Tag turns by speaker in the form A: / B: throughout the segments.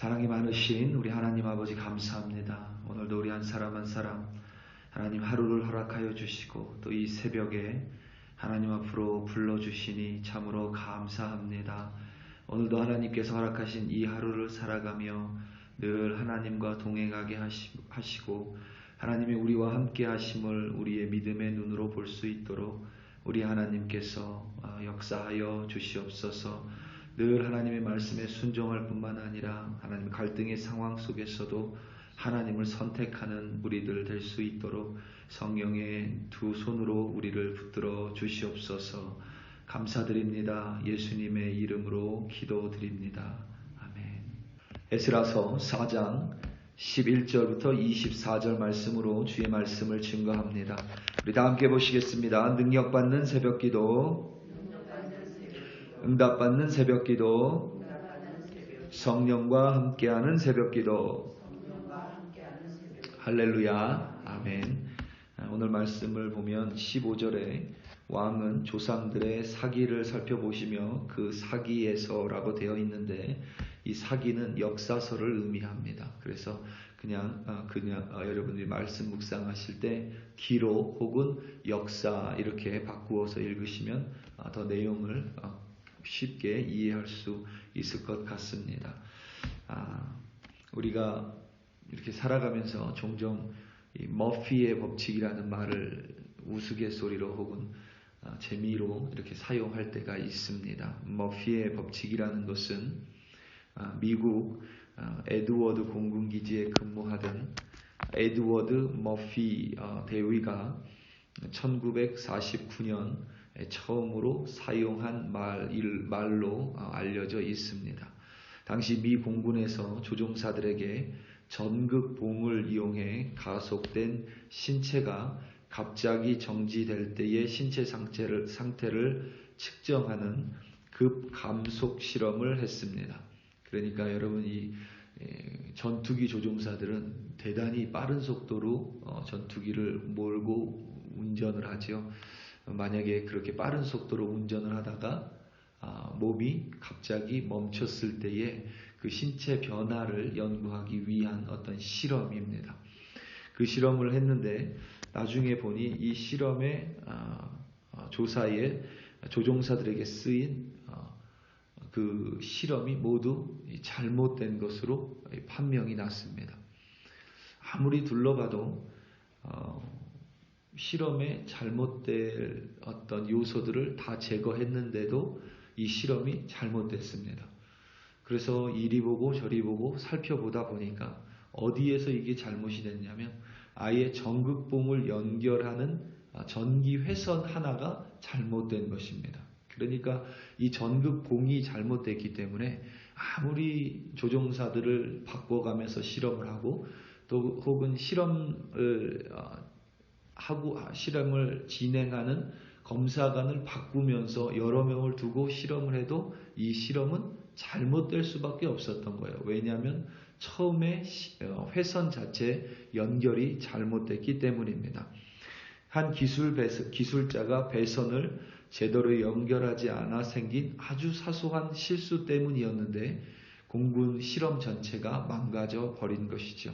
A: 사랑이 많으신 우리 하나님 아버지 감사합니다. 오늘도 우리 한 사람 한 사람 하나님 하루를 허락하여 주시고 또 이 새벽에 하나님 앞으로 불러주시니 참으로 감사합니다. 오늘도 하나님께서 허락하신 이 하루를 살아가며 늘 하나님과 동행하게 하시고 하나님이 우리와 함께 하심을 우리의 믿음의 눈으로 볼 수 있도록 우리 하나님께서 역사하여 주시옵소서. 늘 하나님의 말씀에 순종할 뿐만 아니라 하나님 갈등의 상황 속에서도 하나님을 선택하는 우리들 될 수 있도록 성령의 두 손으로 우리를 붙들어 주시옵소서. 감사드립니다. 예수님의 이름으로 기도드립니다. 아멘. 에스라서 4장 11절부터 24절 말씀으로 주의 말씀을 증거합니다. 우리 다 함께 보시겠습니다. 능력받는 새벽기도, 응답받는 새벽기도, 성령과 함께하는 새벽기도. 할렐루야. 아멘. 오늘 말씀을 보면 15절에 왕은 조상들의 사기를 살펴보시며 그 사기에서라고 되어 있는데 이 사기는 역사서를 의미합니다. 그래서 그냥 여러분들이 말씀 묵상하실 때 기록 혹은 역사 이렇게 바꾸어서 읽으시면 더 내용을 쉽게 이해할 수 있을 것 같습니다. 우리가 이렇게 살아가면서 종종 이 머피의 법칙이라는 말을 우스갯소리로 혹은 재미로 이렇게 사용할 때가 있습니다. 머피의 법칙이라는 것은 미국 에드워드 공군기지에 근무하던 에드워드 머피 대위가 1949년 처음으로 사용한 말로 알려져 있습니다. 당시 미 공군에서 조종사들에게 전극봉을 이용해 가속된 신체가 갑자기 정지될 때의 신체 상태를 측정하는 급감속 실험을 했습니다. 그러니까 여러분 이 전투기 조종사들은 대단히 빠른 속도로 전투기를 몰고 운전을 하죠. 만약에 그렇게 빠른 속도로 운전을 하다가 몸이 갑자기 멈췄을 때에 그 신체 변화를 연구하기 위한 어떤 실험입니다. 그 실험을 했는데 나중에 보니 이 실험의 조사에 조종사들에게 쓰인 그 실험이 모두 잘못된 것으로 판명이 났습니다. 아무리 둘러봐도 실험에 잘못된 어떤 요소들을 다 제거했는데도 이 실험이 잘못됐습니다. 그래서 이리 보고 저리 보고 살펴보다 보니까 어디에서 이게 잘못이 됐냐면 아예 전극봉을 연결하는 전기 회선 하나가 잘못된 것입니다. 그러니까 이 전극봉이 잘못됐기 때문에 아무리 조종사들을 바꿔가면서 실험을 하고 또 혹은 실험을 진행하는 검사관을 바꾸면서 여러 명을 두고 실험을 해도 이 실험은 잘못될 수밖에 없었던 거예요. 왜냐하면 처음에 회선 자체 연결이 잘못됐기 때문입니다. 한 기술자가 배선을 제대로 연결하지 않아 생긴 아주 사소한 실수 때문이었는데 공군 실험 전체가 망가져 버린 것이죠.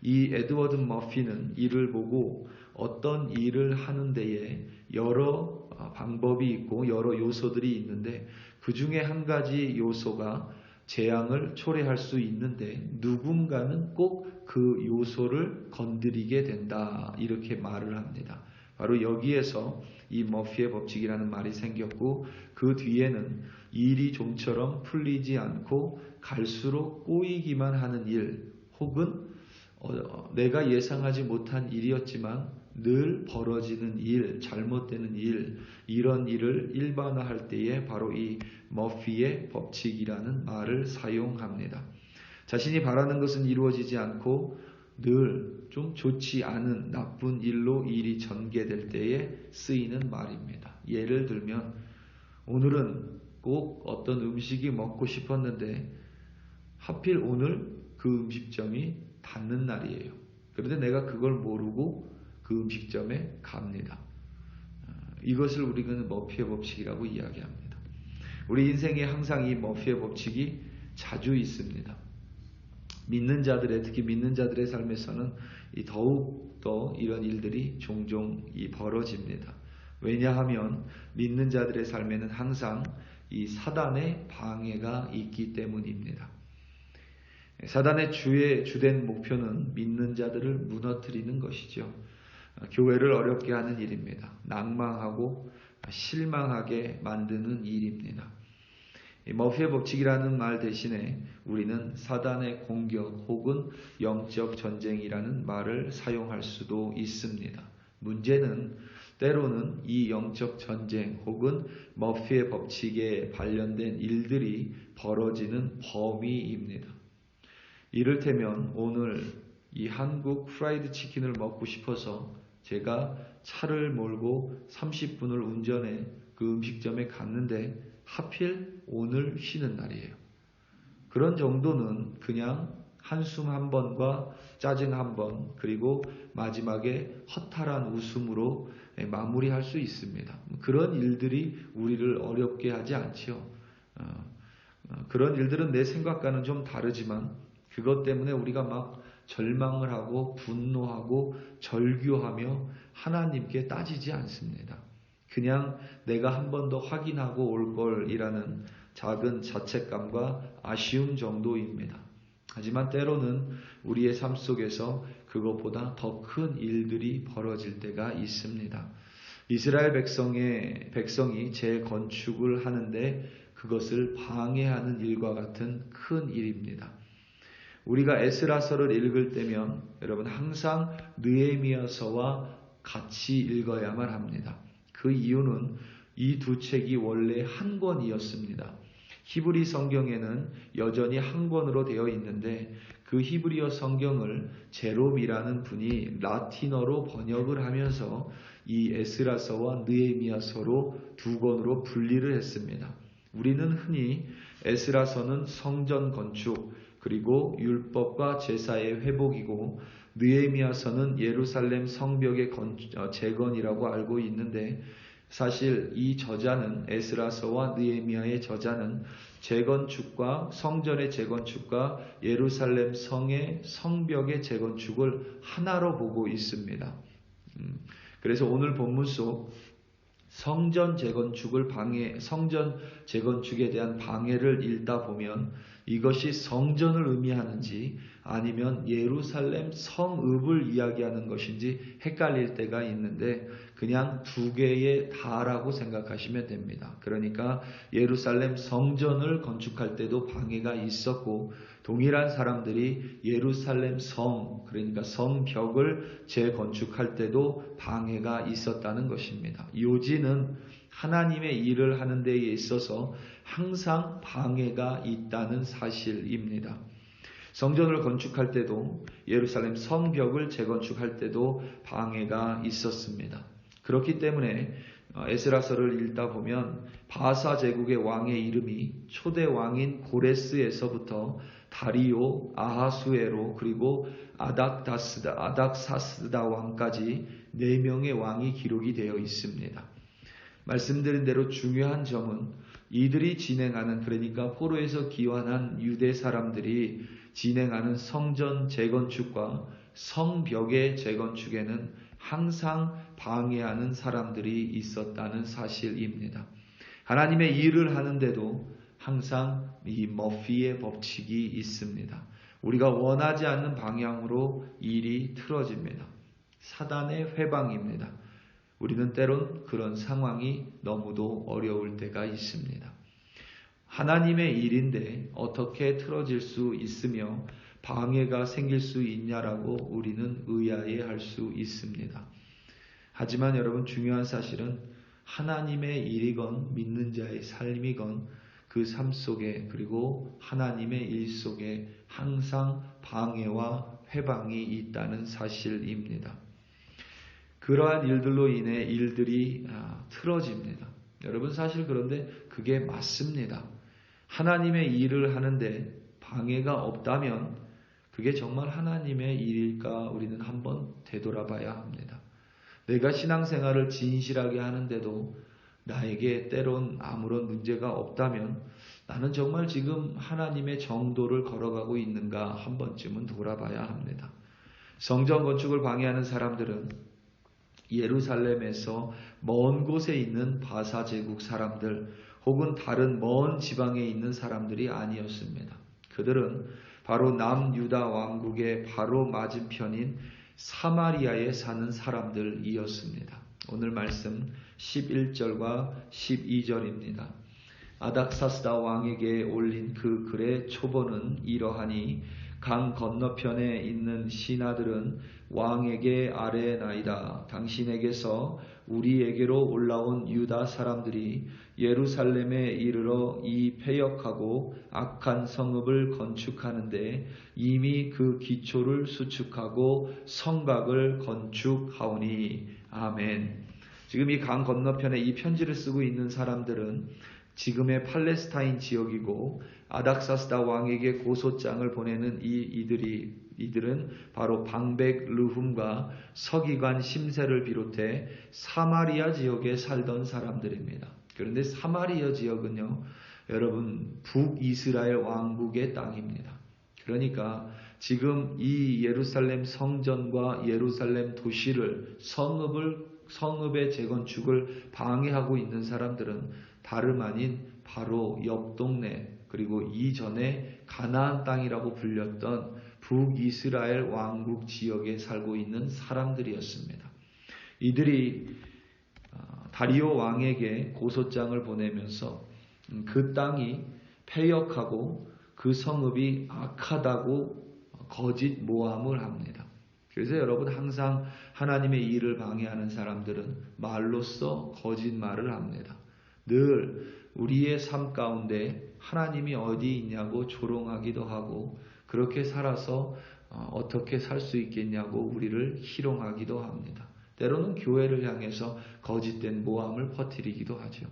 A: 이 에드워드 머피는 이를 보고 어떤 일을 하는 데에 여러 방법이 있고 여러 요소들이 있는데 그 중에 한 가지 요소가 재앙을 초래할 수 있는데 누군가는 꼭 그 요소를 건드리게 된다 이렇게 말을 합니다. 바로 여기에서 이 머피의 법칙이라는 말이 생겼고 그 뒤에는 일이 좀처럼 풀리지 않고 갈수록 꼬이기만 하는 일 혹은 내가 예상하지 못한 일이었지만 늘 벌어지는 일, 잘못되는 일, 이런 일을 일반화할 때에 바로 이 머피의 법칙이라는 말을 사용합니다. 자신이 바라는 것은 이루어지지 않고 늘 좀 좋지 않은 나쁜 일로 일이 전개될 때에 쓰이는 말입니다. 예를 들면 오늘은 꼭 어떤 음식이 먹고 싶었는데 하필 오늘 그 음식점이 닫는 날이에요. 그런데 내가 그걸 모르고 그 음식점에 갑니다. 이것을 우리는 머피의 법칙이라고 이야기합니다. 우리 인생에 항상 이 머피의 법칙이 자주 있습니다. 믿는 자들의, 특히 믿는 자들의 삶에서는 더욱 더 이런 일들이 종종 벌어집니다. 왜냐하면 믿는 자들의 삶에는 항상 이 사단의 방해가 있기 때문입니다. 사단의 주된 목표는 믿는 자들을 무너뜨리는 것이죠. 교회를 어렵게 하는 일입니다. 낭망하고 실망하게 만드는 일입니다. 머피의 법칙이라는 말 대신에 우리는 사단의 공격 혹은 영적 전쟁이라는 말을 사용할 수도 있습니다. 문제는 때로는 이 영적 전쟁 혹은 머피의 법칙에 관련된 일들이 벌어지는 범위입니다. 이를테면 오늘 이 한국 프라이드 치킨을 먹고 싶어서 제가 차를 몰고 30분을 운전해 그 음식점에 갔는데 하필 오늘 쉬는 날이에요. 그런 정도는 그냥 한숨 한 번과 짜증 한 번, 그리고 마지막에 허탈한 웃음으로 마무리할 수 있습니다. 그런 일들이 우리를 어렵게 하지 않지요. 그런 일들은 내 생각과는 좀 다르지만 그것 때문에 우리가 막 절망을 하고 분노하고 절규하며 하나님께 따지지 않습니다. 그냥 내가 한 번 더 확인하고 올 걸이라는 작은 자책감과 아쉬움 정도입니다. 하지만 때로는 우리의 삶 속에서 그것보다 더 큰 일들이 벌어질 때가 있습니다. 이스라엘 백성이 재건축을 하는데 그것을 방해하는 일과 같은 큰 일입니다. 우리가 에스라서를 읽을 때면 여러분 항상 느헤미야서와 같이 읽어야만 합니다. 그 이유는 이 두 책이 원래 한 권이었습니다. 히브리 성경에는 여전히 한 권으로 되어 있는데 그 히브리어 성경을 제롬이라는 분이 라틴어로 번역을 하면서 이 에스라서와 느헤미야서로 두 권으로 분리를 했습니다. 우리는 흔히 에스라서는 성전 건축 그리고 율법과 제사의 회복이고 느헤미야서는 예루살렘 성벽의 재건이라고 알고 있는데 사실 이 저자는 에스라서와 느헤미야의 저자는 재건축과 성전의 재건축과 예루살렘 성의 성벽의 재건축을 하나로 보고 있습니다. 그래서 오늘 본문 속 성전 재건축에 대한 방해를 읽다 보면 이것이 성전을 의미하는지 아니면 예루살렘 성읍을 이야기하는 것인지 헷갈릴 때가 있는데 그냥 두 개의 다라고 생각하시면 됩니다. 그러니까 예루살렘 성전을 건축할 때도 방해가 있었고 동일한 사람들이 예루살렘 그러니까 성벽을 재건축할 때도 방해가 있었다는 것입니다. 요지는 하나님의 일을 하는 데에 있어서 항상 방해가 있다는 사실입니다. 성전을 건축할 때도 예루살렘 성벽을 재건축할 때도 방해가 있었습니다. 그렇기 때문에 에스라서를 읽다 보면 바사 제국의 왕의 이름이 초대 왕인 고레스에서부터 다리오, 아하수에로 그리고 아닥사스다 왕까지 4명의 왕이 기록이 되어 있습니다. 말씀드린 대로 중요한 점은 이들이 진행하는 그러니까 포로에서 귀환한 유대 사람들이 진행하는 성전 재건축과 성벽의 재건축에는 항상 방해하는 사람들이 있었다는 사실입니다. 하나님의 일을 하는데도 항상 이 머피의 법칙이 있습니다. 우리가 원하지 않는 방향으로 일이 틀어집니다. 사단의 회방입니다. 우리는 때론 그런 상황이 너무도 어려울 때가 있습니다. 하나님의 일인데 어떻게 틀어질 수 있으며 방해가 생길 수 있냐라고 우리는 의아해할 수 있습니다. 하지만 여러분 중요한 사실은 하나님의 일이건 믿는 자의 삶이건 그 삶 속에 그리고 하나님의 일 속에 항상 방해와 회방이 있다는 사실입니다. 그러한 일들로 인해 일들이 틀어집니다. 여러분 사실 그런데 그게 맞습니다. 하나님의 일을 하는데 방해가 없다면 그게 정말 하나님의 일일까 우리는 한번 되돌아봐야 합니다. 내가 신앙생활을 진실하게 하는데도 나에게 때론 아무런 문제가 없다면 나는 정말 지금 하나님의 정도를 걸어가고 있는가 한 번쯤은 돌아봐야 합니다. 성전 건축을 방해하는 사람들은 예루살렘에서 먼 곳에 있는 바사 제국 사람들 혹은 다른 먼 지방에 있는 사람들이 아니었습니다. 그들은 바로 남유다 왕국의 바로 맞은편인 사마리아에 사는 사람들이었습니다. 오늘 말씀 11절과 12절입니다. 아닥사스다 왕에게 올린 그 글의 초본은 이러하니 강 건너편에 있는 신하들은 왕에게 아뢰나이다. 당신에게서 우리에게로 올라온 유다 사람들이 예루살렘에 이르러 이 패역하고 악한 성읍을 건축하는데 이미 그 기초를 수축하고 성곽을 건축하오니. 아멘. 지금 이 강 건너편에 이 편지를 쓰고 있는 사람들은 지금의 팔레스타인 지역이고 아닥사스다 왕에게 고소장을 보내는 이들은 바로 방백 르훔과 서기관 심세를 비롯해 사마리아 지역에 살던 사람들입니다. 그런데 사마리아 지역은요, 여러분 북이스라엘 왕국의 땅입니다. 그러니까 지금 이 예루살렘 성전과 예루살렘 도시를 성읍의 재건축을 방해하고 있는 사람들은 다름 아닌 바로 옆 동네 그리고 이전에 가나안 땅이라고 불렸던 북이스라엘 왕국 지역에 살고 있는 사람들이었습니다. 이들이 다리오 왕에게 고소장을 보내면서 그 땅이 패역하고 그 성읍이 악하다고 거짓 모함을 합니다. 그래서 여러분 항상 하나님의 일을 방해하는 사람들은 말로써 거짓말을 합니다. 늘 우리의 삶 가운데 하나님이 어디 있냐고 조롱하기도 하고 그렇게 살아서 어떻게 살 수 있겠냐고 우리를 희롱하기도 합니다. 때로는 교회를 향해서 거짓된 모함을 퍼뜨리기도 하죠.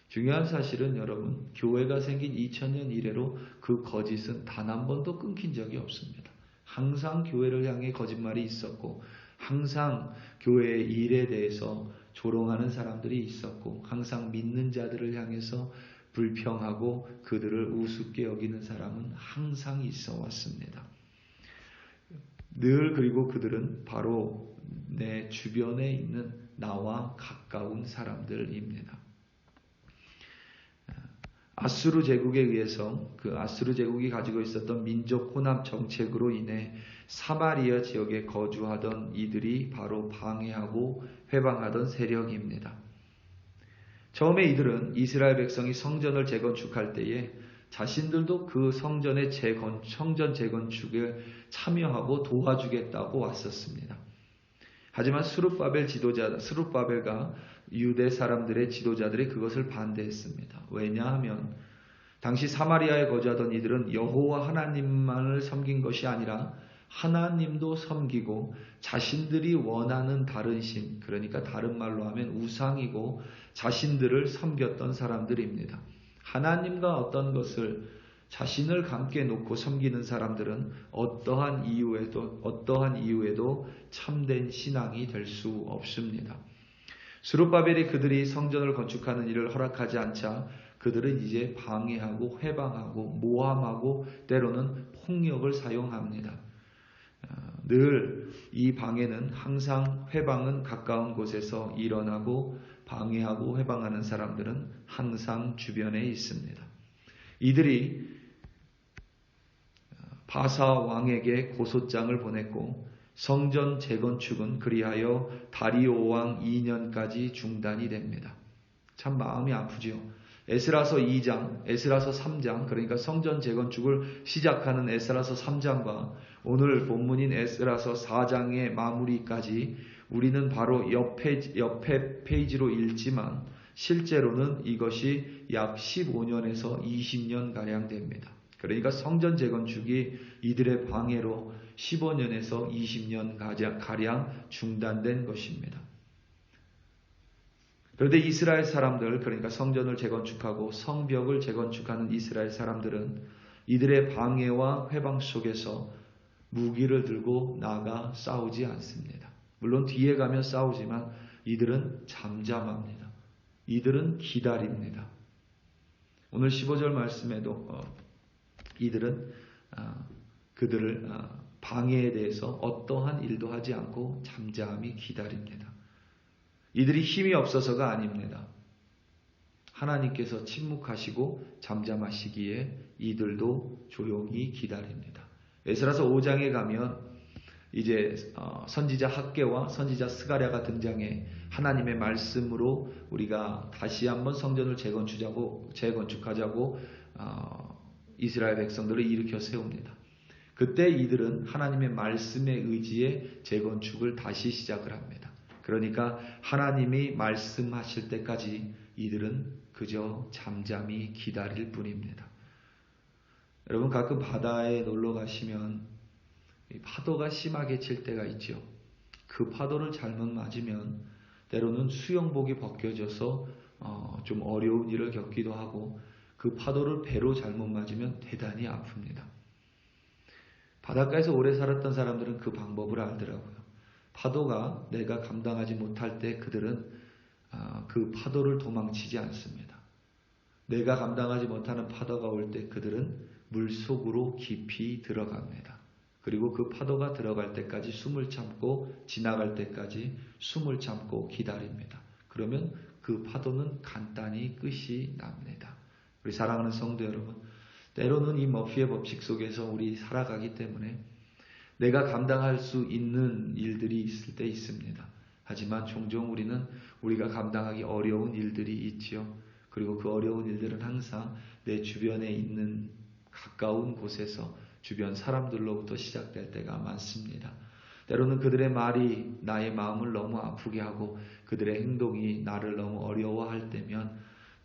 A: 중요한 사실은 여러분 교회가 생긴 2000년 이래로 그 거짓은 단 한 번도 끊긴 적이 없습니다. 항상 교회를 향해 거짓말이 있었고 항상 교회의 일에 대해서 조롱하는 사람들이 있었고 항상 믿는 자들을 향해서 불평하고 그들을 우습게 여기는 사람은 항상 있어 왔습니다. 늘 그리고 그들은 바로 내 주변에 있는 나와 가까운 사람들입니다. 아수르 제국에 의해서 그 아수르 제국이 가지고 있었던 민족 혼합 정책으로 인해 사마리아 지역에 거주하던 이들이 바로 방해하고 회방하던 세력입니다. 처음에 이들은 이스라엘 백성이 성전을 재건축할 때에 자신들도 그 성전 재건축에 참여하고 도와주겠다고 왔었습니다. 하지만 스룹바벨과 유대 사람들의 지도자들이 그것을 반대했습니다. 왜냐하면 당시 사마리아에 거주하던 이들은 여호와 하나님만을 섬긴 것이 아니라 하나님도 섬기고 자신들이 원하는 다른 신, 그러니까 다른 말로 하면 우상이고 자신들을 섬겼던 사람들입니다. 하나님과 어떤 것을 자신을 함께 놓고 섬기는 사람들은 어떠한 이유에도 참된 신앙이 될 수 없습니다. 스룹바벨이 그들이 성전을 건축하는 일을 허락하지 않자 그들은 이제 방해하고 회방하고 모함하고 때로는 폭력을 사용합니다. 늘 이 방해는 항상 회방은 가까운 곳에서 일어나고 방해하고 회방하는 사람들은 항상 주변에 있습니다. 이들이 바사 왕에게 고소장을 보냈고 성전 재건축은 그리하여 다리오 왕 2년까지 중단이 됩니다. 참 마음이 아프지요. 에스라서 2장, 에스라서 3장, 그러니까 성전 재건축을 시작하는 에스라서 3장과 오늘 본문인 에스라서 4장의 마무리까지 우리는 바로 옆에 페이지로 읽지만 실제로는 이것이 약 15년에서 20년가량 됩니다. 그러니까 성전 재건축이 이들의 방해로 15년에서 20년가량 중단된 것입니다. 그런데 이스라엘 사람들, 그러니까 성전을 재건축하고 성벽을 재건축하는 이스라엘 사람들은 이들의 방해와 회방 속에서 무기를 들고 나가 싸우지 않습니다. 물론 뒤에 가면 싸우지만 이들은 잠잠합니다. 이들은 기다립니다. 오늘 15절 말씀에도 이들은 그들을 방해에 대해서 어떠한 일도 하지 않고 잠잠히 기다립니다. 이들이 힘이 없어서가 아닙니다. 하나님께서 침묵하시고 잠잠하시기에 이들도 조용히 기다립니다. 에스라서 5장에 가면 이제 선지자 학개와 선지자 스가랴가 등장해 하나님의 말씀으로 우리가 다시 한번 성전을 재건축하자고 이스라엘 백성들을 일으켜 세웁니다. 그때 이들은 하나님의 말씀에 의지해 재건축을 다시 시작을 합니다. 그러니까 하나님이 말씀하실 때까지 이들은 그저 잠잠히 기다릴 뿐입니다. 여러분 가끔 바다에 놀러 가시면 파도가 심하게 칠 때가 있죠. 그 파도를 잘못 맞으면 때로는 수영복이 벗겨져서 좀 어려운 일을 겪기도 하고 그 파도를 배로 잘못 맞으면 대단히 아픕니다. 바닷가에서 오래 살았던 사람들은 그 방법을 알더라고요. 파도가 내가 감당하지 못할 때 그들은 그 파도를 도망치지 않습니다. 내가 감당하지 못하는 파도가 올 때 그들은 물속으로 깊이 들어갑니다. 그리고 그 파도가 들어갈 때까지 숨을 참고 지나갈 때까지 숨을 참고 기다립니다. 그러면 그 파도는 간단히 끝이 납니다. 우리 사랑하는 성도 여러분, 때로는 이 머피의 법칙 속에서 우리 살아가기 때문에 내가 감당할 수 있는 일들이 있을 때 있습니다. 하지만 종종 우리는 우리가 감당하기 어려운 일들이 있지요. 그리고 그 어려운 일들은 항상 내 주변에 있는 가까운 곳에서 주변 사람들로부터 시작될 때가 많습니다. 때로는 그들의 말이 나의 마음을 너무 아프게 하고 그들의 행동이 나를 너무 어려워할 때면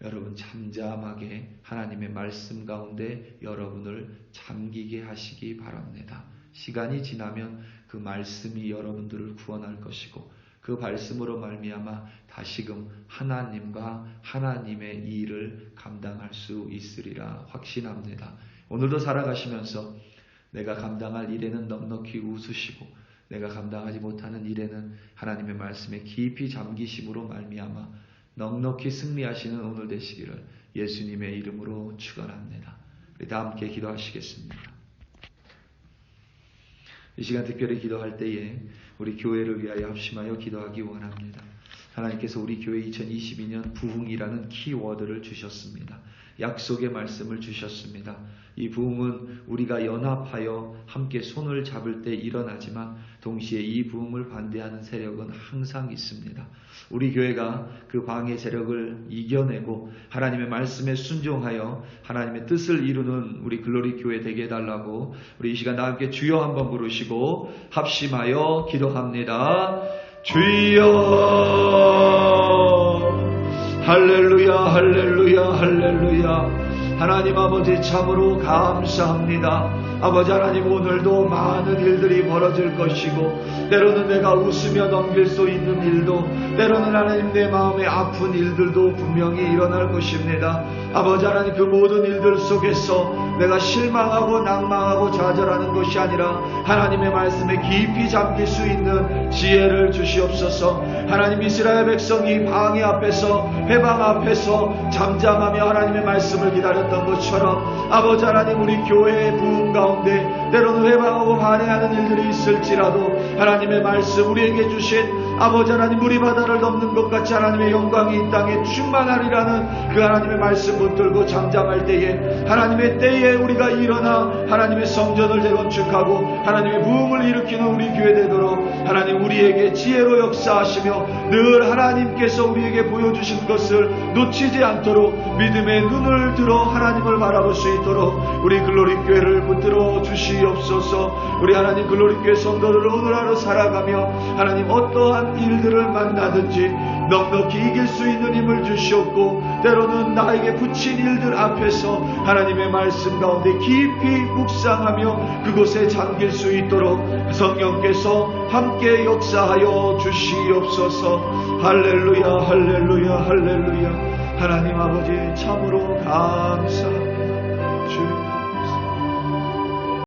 A: 여러분 잠잠하게 하나님의 말씀 가운데 여러분을 잠기게 하시기 바랍니다. 시간이 지나면 그 말씀이 여러분들을 구원할 것이고 그 말씀으로 말미암아 다시금 하나님과 하나님의 일을 감당할 수 있으리라 확신합니다. 오늘도 살아가시면서 내가 감당할 일에는 넉넉히 웃으시고 내가 감당하지 못하는 일에는 하나님의 말씀에 깊이 잠기심으로 말미암아 넉넉히 승리하시는 오늘 되시기를 예수님의 이름으로 축원합니다. 우리 다 함께 기도하시겠습니다. 이 시간 특별히 기도할 때에 우리 교회를 위하여 합심하여 기도하기 원합니다. 하나님께서 우리 교회 2022년 부흥이라는 키워드를 주셨습니다. 약속의 말씀을 주셨습니다. 이 부흥은 우리가 연합하여 함께 손을 잡을 때 일어나지만 동시에 이 부흥을 반대하는 세력은 항상 있습니다. 우리 교회가 그 방해 세력을 이겨내고 하나님의 말씀에 순종하여 하나님의 뜻을 이루는 우리 글로리 교회 되게 해달라고 우리 이 시간 다 함께 주여 한번 부르시고 합심하여 기도합니다. 주여 할렐루야 할렐루야 할렐루야. 하나님 아버지 참으로 감사합니다. 아버지 하나님 오늘도 많은 일들이 벌어질 것이고 때로는 내가 웃으며 넘길 수 있는 일도 때로는 하나님 내 마음에 아픈 일들도 분명히 일어날 것입니다. 아버지 하나님 그 모든 일들 속에서 내가 실망하고 낭망하고 좌절하는 것이 아니라 하나님의 말씀에 깊이 잠길 수 있는 지혜를 주시옵소서. 하나님 이스라엘 백성이 방해 앞에서 해방 앞에서 잠잠하며 하나님의 말씀을 기다렸던 것처럼 아버지 하나님 우리 교회의 부흥 가운데 때로는 해방하고 반해하는 일들이 있을지라도 하나님의 말씀 우리에게 주신 아버지 하나님 우리 바다를 넘는 것 같이 하나님의 영광이 이 땅에 충만하리라는 그 하나님의 말씀 붙들고 잠잠할 때에 하나님의 때에 우리가 일어나 하나님의 성전을 재건축하고 하나님의 부흥을 일으키는 우리 교회 되도록 하나님 우리에게 지혜로 역사하시며 늘 하나님께서 우리에게 보여주신 것을 놓치지 않도록 믿음의 눈을 들어 하나님을 바라볼 수 있도록 우리 글로리 교회를 붙들어 주시옵소서. 우리 하나님 글로리 교회 성도들을 오늘 하루 살아가며 하나님 어떠한 일들을 만나든지 넉넉히 이길 수 있는 힘을 주시옵고 때로는 나에게 붙인 일들 앞에서 하나님의 말씀 가운데 깊이 묵상하며 그곳에 잠길 수 있도록 성령께서 함께 역사하여 주시옵소서. 할렐루야 할렐루야 할렐루야. 하나님 아버지 참으로 감사합니다.